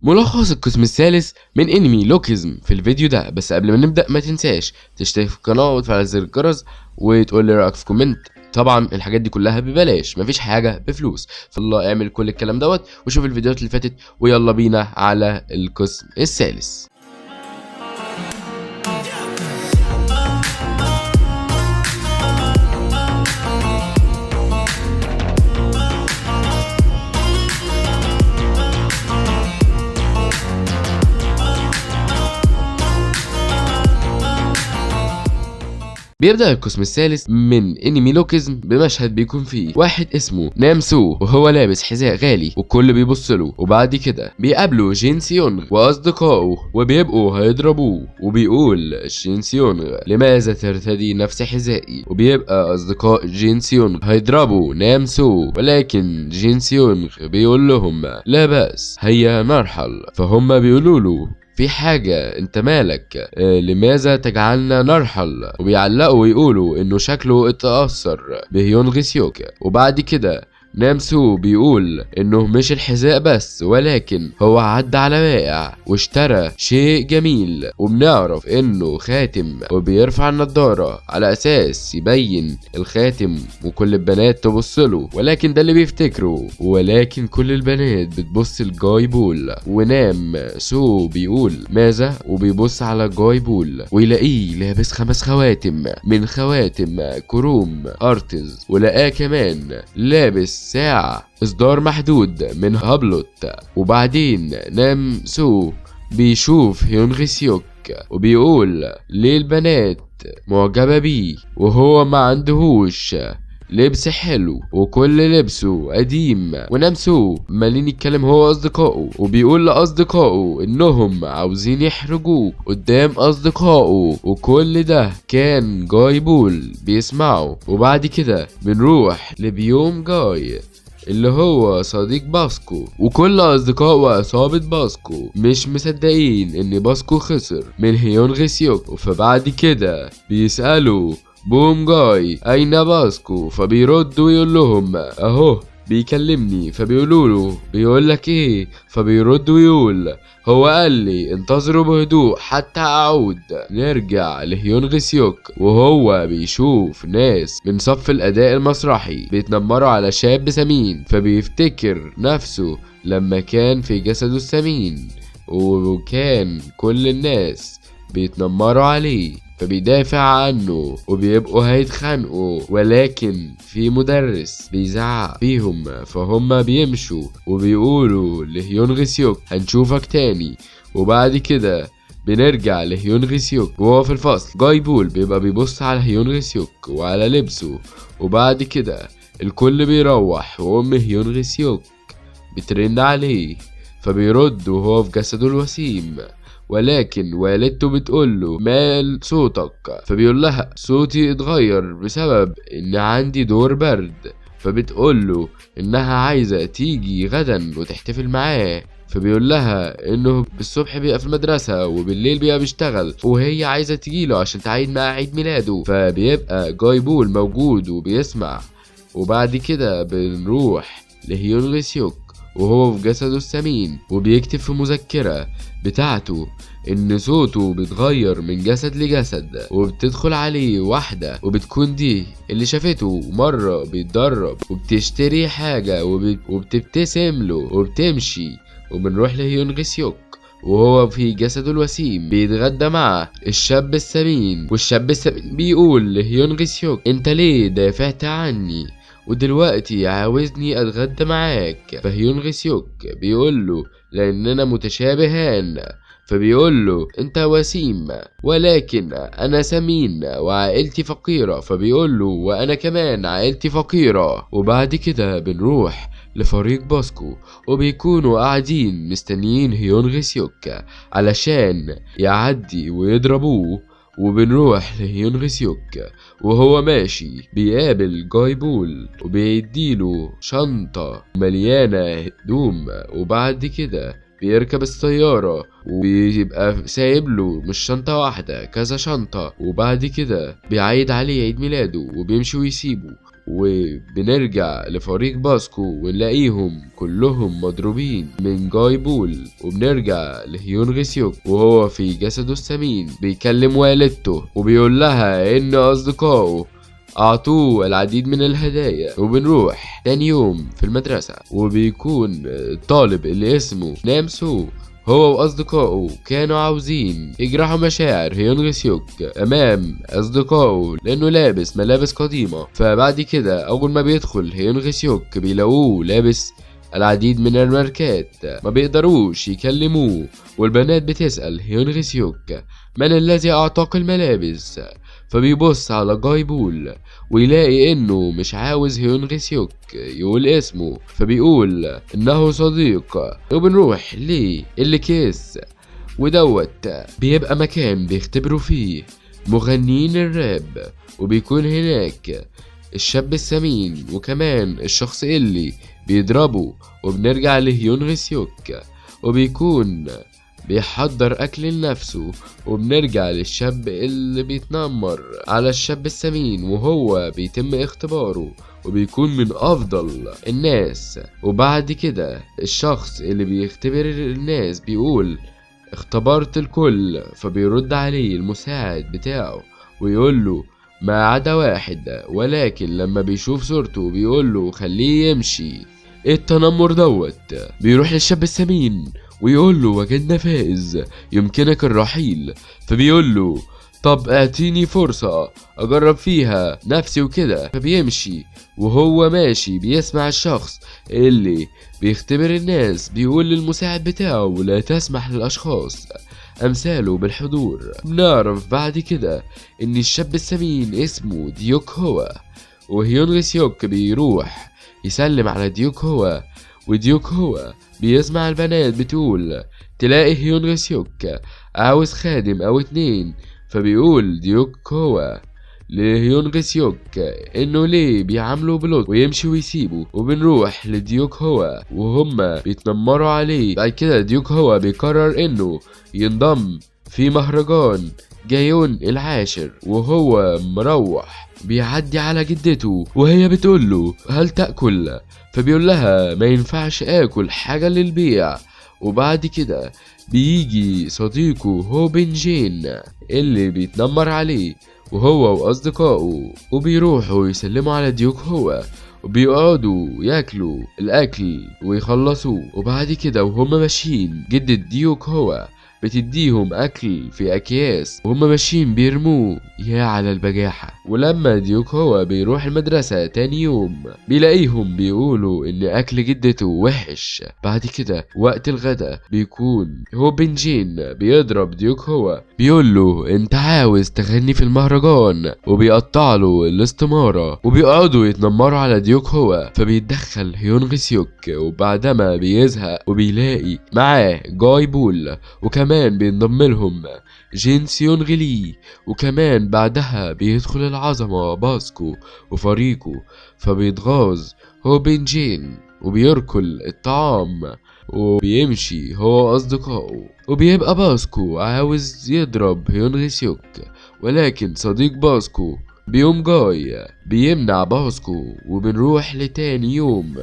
ملخص القسم الثالث من انمي لوكيزم في الفيديو ده. بس قبل ما نبدأ ما تنساش تشترك في القناة وتفعل زر الجرس وتقول لي رأيك في كومنت. طبعا الحاجات دي كلها ببلاش، مفيش حاجة بفلوس، فالله اعمل كل الكلام دوت وشوف الفيديوهات اللي فاتت. ويلا بينا على القسم الثالث. بيبدأ القسم الثالث من انمي لوكيزم بمشهد بيكون فيه واحد اسمه نامسو وهو لابس حذاء غالي والكل بيبص له، وبعد كده بيقابله جين سيونغ واصدقائه وبيبقوا هيضربوه، وبيقول جين سيونغ لماذا ترتدي نفس حذائي، وبيبقى اصدقاء جين سيونغ هيضربوا نامسو، ولكن جين سيونغ بيقول لهم لا بأس هيا نرحل. فهم بيقولوا له في حاجة انت مالك، لماذا تجعلنا نرحل، وبيعلقوا ويقولوا انه شكله اتأثر بهيونغ سيوك. وبعد كده نامسو بيقول انه مش الحذاء بس، ولكن هو عدى على بائع واشترى شيء جميل، وبنعرف انه خاتم، وبيرفع النضارة على اساس يبين الخاتم وكل البنات تبصله، ولكن ده اللي بيفتكره، ولكن كل البنات بتبص لجاي بول. ونام سو بيقول ماذا، وبيبص على جاي بول ويلاقيه لابس 5 خواتم من خواتم كروم ارتز، ولقاه كمان لابس ساعة إصدار محدود من هابلوت. وبعدين نام سو بيشوف هيونغ سيوك وبيقول ليه البنات معجبة بيه وهو ما عندهوش لبس حلو وكل لبسه قديم. ونامسو مالين يتكلم هو اصدقائه، وبيقول لاصدقائه انهم عاوزين يحرجوه قدام اصدقائه، وكل ده كان جاي بول بيسمعه. وبعد كده بنروح لبيوم جاي اللي هو صديق باسكو، وكل اصدقاء وعصابة باسكو مش مصدقين ان باسكو خسر من هيونغ سيوك. فبعد كده بيسألوا بوم جاي اين باسكو، فبيرد ويقول لهم اهو بيكلمني. فبيقولوا له بيقول لك ايه، فبيرد ويقول هو قال لي انتظروا بهدوء حتى اعود. نرجع لهيونغ سيوك وهو بيشوف ناس من صف الاداء المسرحي بيتنمروا على شاب سمين، فبيفتكر نفسه لما كان في جسده السمين وكان كل الناس بيتنمروا عليه، فبيدافع عنه وبيبقوا هيتخانقوا، ولكن في مدرس بيزعق فيهم، فهم بيمشوا وبيقولوا لهيونغ سيوك هنشوفك تاني. وبعد كده بنرجع لهيونغ سيوك وهو في الفصل. جاي بول بيبقى بيبص على هيونغ سيوك وعلى لبسه، وبعد كده الكل بيروح وام هيونغ سيوك بترن عليه، فبيرد وهو في جسده الوسيم، ولكن والدته بتقوله مال صوتك، فبيقول لها صوتي اتغير بسبب ان عندي دور برد، فبتقوله انها عايزة تيجي غدا وتحتفل معاه. فبيقول لها انه بالصبح بيبقى في المدرسة وبالليل بيبقى بيشتغل، وهي عايزة تجيله عشان تعيد معاه عيد ميلاده. فبيبقى جاي بول موجود وبيسمع. وبعد كده بنروح لهيونغ سيوك وهو في جسده السمين وبيكتب في مذكرة بتاعته ان صوته بيتغير من جسد لجسد، وبتدخل عليه واحدة وبتكون دي اللي شافته مرة بيتدرب وبتشتري حاجة وبتبتسم له وبتمشي. وبنروح لهيونغ سيوك وهو في جسده الوسيم بيتغدى مع الشاب السمين، والشاب السمين بيقول لهيونغ سيوك انت ليه دافعت عني ودلوقتي عاوزني اتغدى معاك؟ فهيونغ سيوك بيقوله لاننا متشابهان. فبيقوله انت وسيم ولكن انا سمين وعائلتي فقيرة، فبيقوله وانا كمان عائلتي فقيرة. وبعد كده بنروح لفريق باسكو وبيكونوا قاعدين مستنيين هيونغ سيوك علشان يعدي ويضربوه. وبنروح لهيونغ سيوك وهو ماشي بيقابل جاي بول وبيديله شنطة مليانة هدوم، وبعد كده بيركب السيارة وبيبقى سايب له مش شنطة واحدة كذا شنطة، وبعد كده بيعيد عليه عيد ميلاده وبيمشي ويسيبه. وبنرجع لفريق باسكو ونلاقيهم كلهم مضروبين من جاي بول، وبنرجع لهيون غسيوك وهو في جسده السمين بيكلم والدته وبيقول لها ان اصدقائه اعطوه العديد من الهدايا. وبنروح تاني يوم في المدرسة وبيكون الطالب اللي اسمه نامسو هو واصدقائه كانوا عاوزين يجرحوا مشاعر هيون غسيوك امام اصدقائه لانه لابس ملابس قديمة. فبعد كده اول ما بيدخل هيون غسيوك بيلاقوه لابس العديد من الماركات، ما بيقدروش يكلموه، والبنات بتسأل هيون غسيوك من الذي اعطاك الملابس. فبيبص على جاي بول ويلاقي انه مش عاوز هيون غسيوك يقول اسمه، فبيقول انه صديق. وبنروح ليه اللي كيس ودوت بيبقى مكان بيختبروا فيه مغنيين الراب، وبيكون هناك الشاب السمين وكمان الشخص اللي بيضربه. وبنرجع لهيون غسيوك وبيكون بيحضر اكل لنفسه، وبنرجع للشاب اللي بيتنمر على الشاب السمين وهو بيتم اختباره وبيكون من افضل الناس. وبعد كده الشخص اللي بيختبر الناس بيقول اختبرت الكل، فبيرد عليه المساعد بتاعه ويقول له ما عدا واحد، ولكن لما بيشوف صورته بيقول له خليه يمشي. ايه التنمر دوت؟ بيروح للشاب السمين ويقول له وجدنا فائز يمكنك الرحيل. فبيقول له طب اعطيني فرصة اجرب فيها نفسي وكده. فبيمشي وهو ماشي بيسمع الشخص اللي بيختبر الناس بيقول للمساعد بتاعه لا تسمح للاشخاص امثاله بالحضور. بنعرف بعد كده ان الشاب السمين اسمه ديوك هو، وهيون غسيوك بيروح يسلم على ديوك هو، وديوك هو بيسمع البنات بتقول تلاقي هيون غسيوك عاوز خادم او اتنين. فبيقول ديوك هو لهيون غسيوك انه ليه بيعامله بلطف ويمشي ويسيبه. وبنروح لديوك هو وهم بيتنمروا عليه. بعد كده ديوك هو بيقرر انه ينضم في مهرجان جايون العاشر، وهو مروح بيعدي على جدته وهي بتقوله هل تأكل؟ فبيقول لها ما ينفعش اكل حاجة للبيع. وبعد كده بيجي صديقه هو بنجين اللي بيتنمر عليه وهو واصدقائه، وبيروحوا يسلموا على ديوك هو وبيقعدوا ياكلوا الاكل ويخلصوا. وبعد كده وهم ماشيين جدة ديوك هو بتديهم اكل في اكياس وهم ماشيين بيرموه. يا على البجاحة. ولما ديوك هو بيروح المدرسة تاني يوم بيلاقيهم بيقولوا ان اكل جدته وحش. بعد كده وقت الغدا بيكون هو بنجين بيضرب ديوك هو بيقول له انت عاوز تغني في المهرجان، وبيقطع له الاستمارة وبيقعدوا يتنمروا على ديوك هو. فبيتدخل هيون غسيوك وبعدما بيزهق وبيلاقي معاه جاي بول، وكمان بينضم لهم جين سيون غلي، وكمان بعدها بيدخل العظمة باسكو وفريقه. فبيتغاظ هو بنجين وبيركل الطعام وبيمشي هو وأصدقائه. وبيبقى باسكو عاوز يضرب هيون غسيوك، ولكن صديق باسكو بيوم جاي بيمنع باسكو. وبنروح لتاني يوم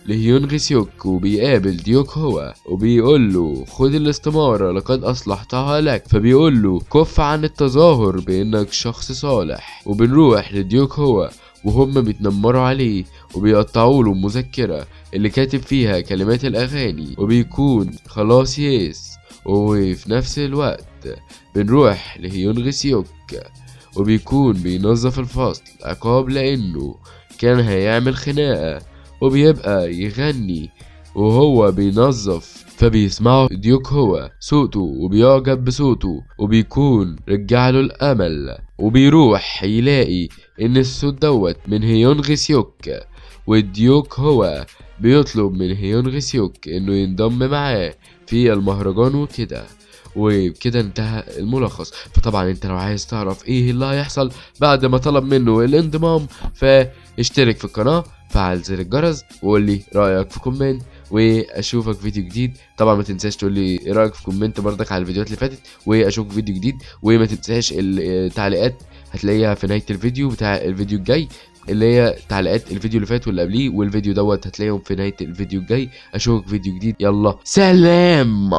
لهيون غسيوك وبيقابل ديوك هو وبيقول له خد الاستمارة لقد اصلحتها لك. فبيقول له كف عن التظاهر بانك شخص صالح. وبنروح لديوك هو وهم بيتنمروا عليه وبيقطعوا له مذكرة اللي كاتب فيها كلمات الاغاني، وبيكون خلاص ياس. وفي نفس الوقت بنروح لهيون غسيوك وبيكون بينظف الفصل عقاب لانه كان هيعمل خناقة، وبيبقى يغني وهو بينظف. فبيسمعوا ديوك هو صوته وبيعجب بصوته وبيكون رجعله الامل، وبيروح يلاقي ان الصوت دوت من هيون غسيوك. وديوك هو بيطلب من هيون غسيوك انه ينضم معاه في المهرجان وكده. وبكده انتهى الملخص. فطبعا انت لو عايز تعرف ايه اللي هيحصل بعد ما طلب منه الانضمام فاشترك في القناة، فعل زر الجرس، وقول لي رايك في كومنت، واشوفك فيديو جديد. طبعا ما تنساش تقول لي ايه رايك في كومنت برضك على الفيديوهات اللي فاتت، واشوفك فيديو جديد. وما تنساش التعليقات هتلاقيها في نهاية الفيديو بتاع الفيديو الجاي. اللي هي تعليقات الفيديو اللي فات واللي قبليه والفيديو دوت هتلاقيهم في نهايه الفيديو الجاي. اشوفك فيديو جديد، يلا سلام.